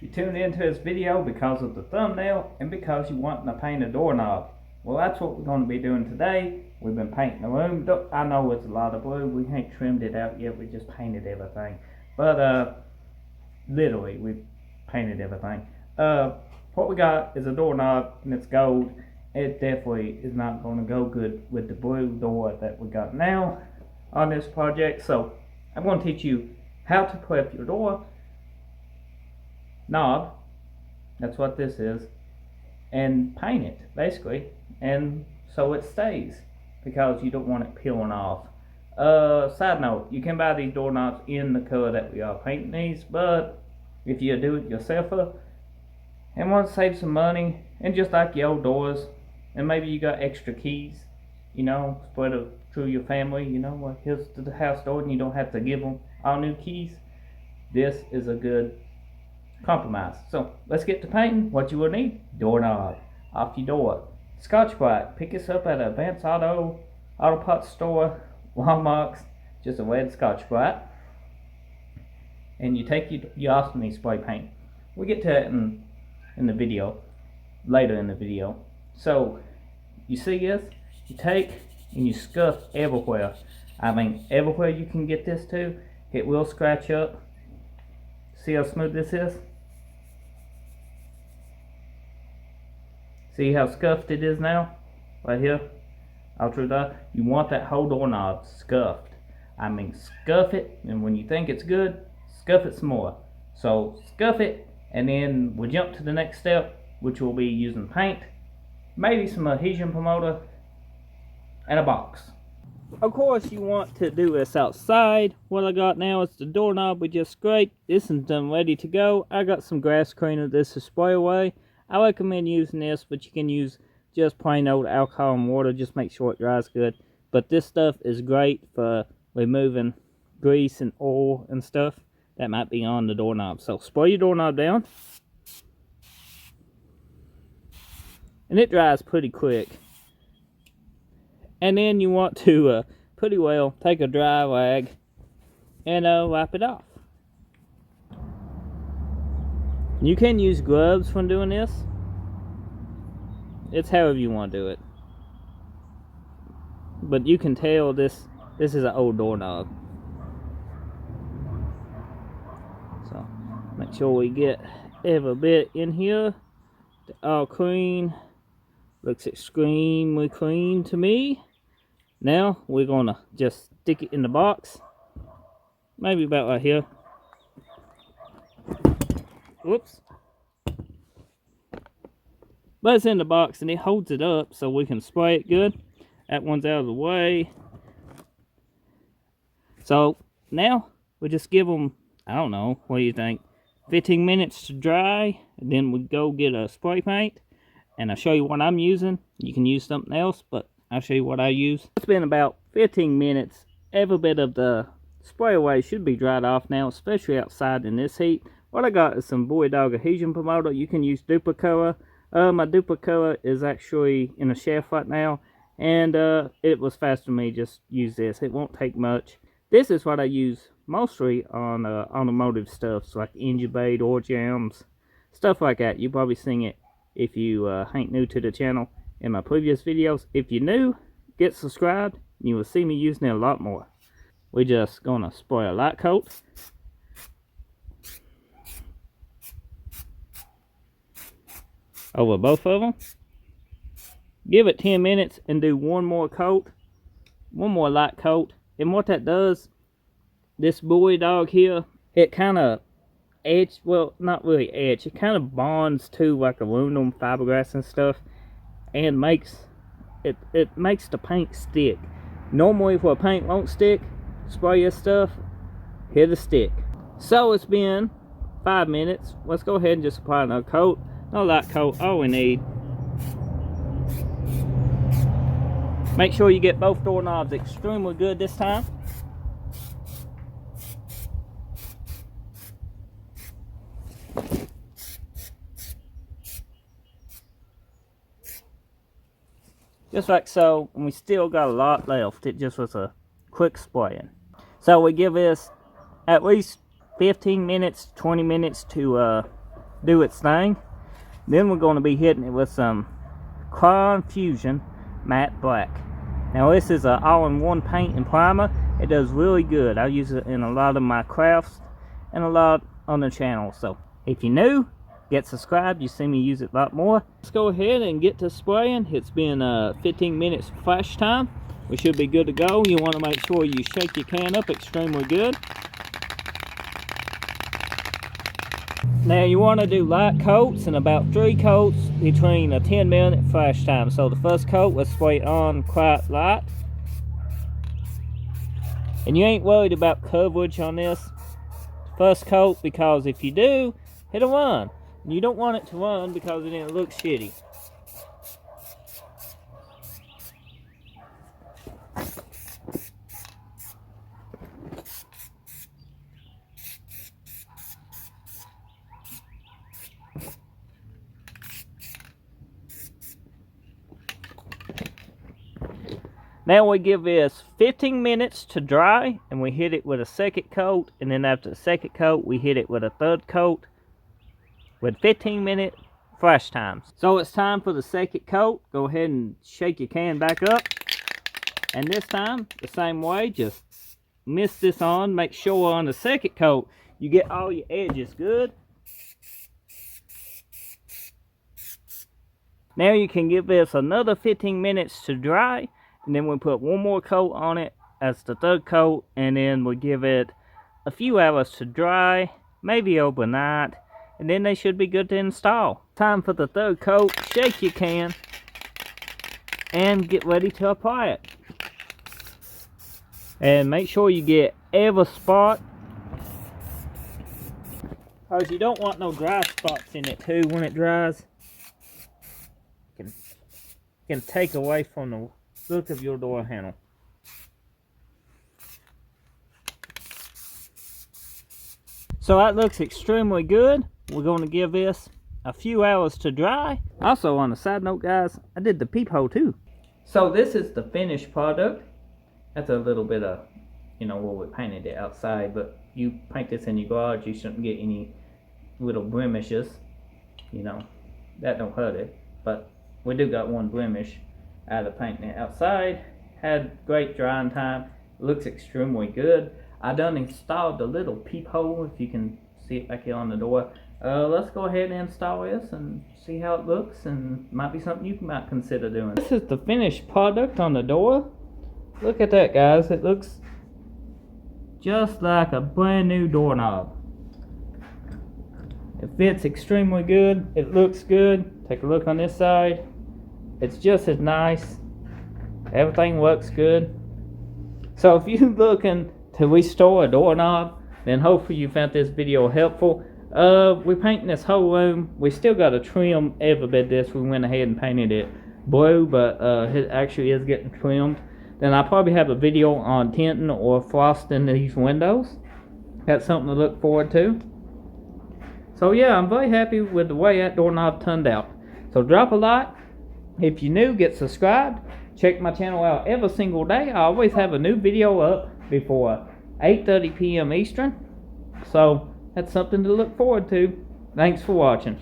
You tuned into this video because of the thumbnail and because you want to paint a doorknob. Well, that's what we're going to be doing today. We've been painting the room. I know it's a lot of blue. We ain't trimmed it out yet. We just painted everything. But literally, we painted everything. What we got is a doorknob and it's gold. It definitely is not going to go good with the blue door that we got now on this project. So I'm going to teach you how to prep your door knob, that's what this is, and paint it basically, and so it stays, because you don't want it peeling off. Side note, you can buy these doorknobs in the color that we are painting these, but if you do it yourself and want to save some money, and just like your old doors, and maybe you got extra keys, you know, spread it through your family, you know, like here's to the house door and you don't have to give them all new keys, this is a good compromise. So let's get to painting. What you will need: doorknob off your door, Scotch-Brite, pick this up at an Advanced Auto Parts store, Walmart, just a red Scotch-Brite, and you take your also need spray paint. We get to that in the video, later in the video. So you see this, you take and you scuff everywhere. I mean everywhere you can get this to. It will scratch up. See how smooth this is? See how scuffed it is now? Right here. All through that. You want that whole doorknob scuffed. I mean scuff it, and when you think it's good, scuff it some more. So scuff it, and then we'll jump to the next step, which will be using paint, maybe some adhesion promoter, and a box. Of course you want to do this outside. What I got now is the doorknob we just scraped. This is done, ready to go. I got some grass cleaner. This is spray away. I recommend using this, but you can use just plain old alcohol and water. Just make sure it dries good. But this stuff is great for removing grease and oil and stuff that might be on the doorknob. So spray your doorknob down, and it dries pretty quick. And then you want to pretty well take a dry rag and wipe it off. You can use gloves when doing this. It's however you want to do it. But you can tell this is an old doorknob. So make sure we get every bit in here. All clean. Looks extremely clean to me. Now we're gonna just stick it in the box, maybe about right here. Whoops. But it's in the box and it holds it up so we can spray it good. That one's out of the way. So now we just give them, I don't know, what do you think, 15 minutes to dry, and then we go get a spray paint, and I'll show you what I'm using. You can use something else, but I'll show you what I use. It's been about 15 minutes. Every bit of the spray away should be dried off now, especially outside in this heat. What I got is some Bulldog adhesion promoter. You can use Duplicolor. My Duplicolor is actually in a shaft right now, and it was faster for me. Just use this. It won't take much. This is what I use mostly on automotive stuff, so like engine bay, door jams, stuff like that. You've probably seen it if you ain't new to the channel in my previous videos. If you're new, get subscribed. You will see me using it a lot more. We're just gonna spray a light coat. Over both of them. Give it 10 minutes and do one more coat. One more light coat. And what that does, this Bulldog here, it kind of edge, well, not really edge, it kind of bonds to like aluminum fiberglass and stuff, and makes it makes the paint stick. Normally where paint won't stick, spray your stuff, hit the stick. So it's been 5 minutes. Let's go ahead and just apply another coat. No light coat, all we need. Make sure you get both doorknobs extremely good this time. Just like so, and we still got a lot left. It just was a quick spraying. So we give this at least 15 minutes, 20 minutes to do its thing. Then we're going to be hitting it with some Crayon Fusion Matte Black. Now this is an all-in-one paint and primer. It does really good. I use it in a lot of my crafts and a lot on the channel. So if you're new, get subscribed. You see me use it a lot more. Let's go ahead and get to spraying. It's been 15 minutes flash time. We should be good to go. You want to make sure you shake your can up extremely good. Now you want to do light coats and about 3 coats between a 10-minute flash time. So the first coat, let's spray it on quite light. And you ain't worried about coverage on this first coat, because if you do, it'll run. And you don't want it to run because then it looks shitty. Now we give this 15 minutes to dry, and we hit it with a second coat, and then after the second coat we hit it with a third coat with 15-minute flash times. So it's time for the second coat. Go ahead and shake your can back up, and this time the same way, just mist this on. Make sure on the second coat you get all your edges good. Now you can give this another 15 minutes to dry, and then we'll put one more coat on it as the third coat, and then we'll give it a few hours to dry, maybe overnight, and then they should be good to install. Time for the third coat. Shake your can and get ready to apply it. And make sure you get every spot, because you don't want no dry spots in it too when it dries. It can take away from the look of your door handle. So that looks extremely good. We're going to give this a few hours to dry. Also, on a side note, guys, I did the peephole too. So this is the finished product. That's a little bit of, you know, where we painted it outside, but you paint this in your garage, you shouldn't get any little blemishes. You know, that don't hurt it, but we do got one blemish out of painting it outside. Had great drying time. Looks extremely good. I done installed the little peephole, if you can see it back here on the door. Let's go ahead and install this and see how it looks, and might be something you might consider doing. This is the finished product on the door. Look at that, guys. It looks just like a brand new doorknob. It fits extremely good. It looks good. Take a look on this side. It's just as nice. Everything works good. So if you're looking to restore a doorknob, then hopefully you found this video helpful. We're painting this whole room. We still got to trim every bit of this. We went ahead and painted it blue, but it actually is getting trimmed. Then I'll probably have a video on tinting or frosting these windows. That's something to look forward to. So yeah, I'm very happy with the way that doorknob turned out. So drop a like. If you're new, get subscribed. Check my channel out every single day. I always have a new video up before 8:30 p.m. Eastern. So that's something to look forward to. Thanks for watching.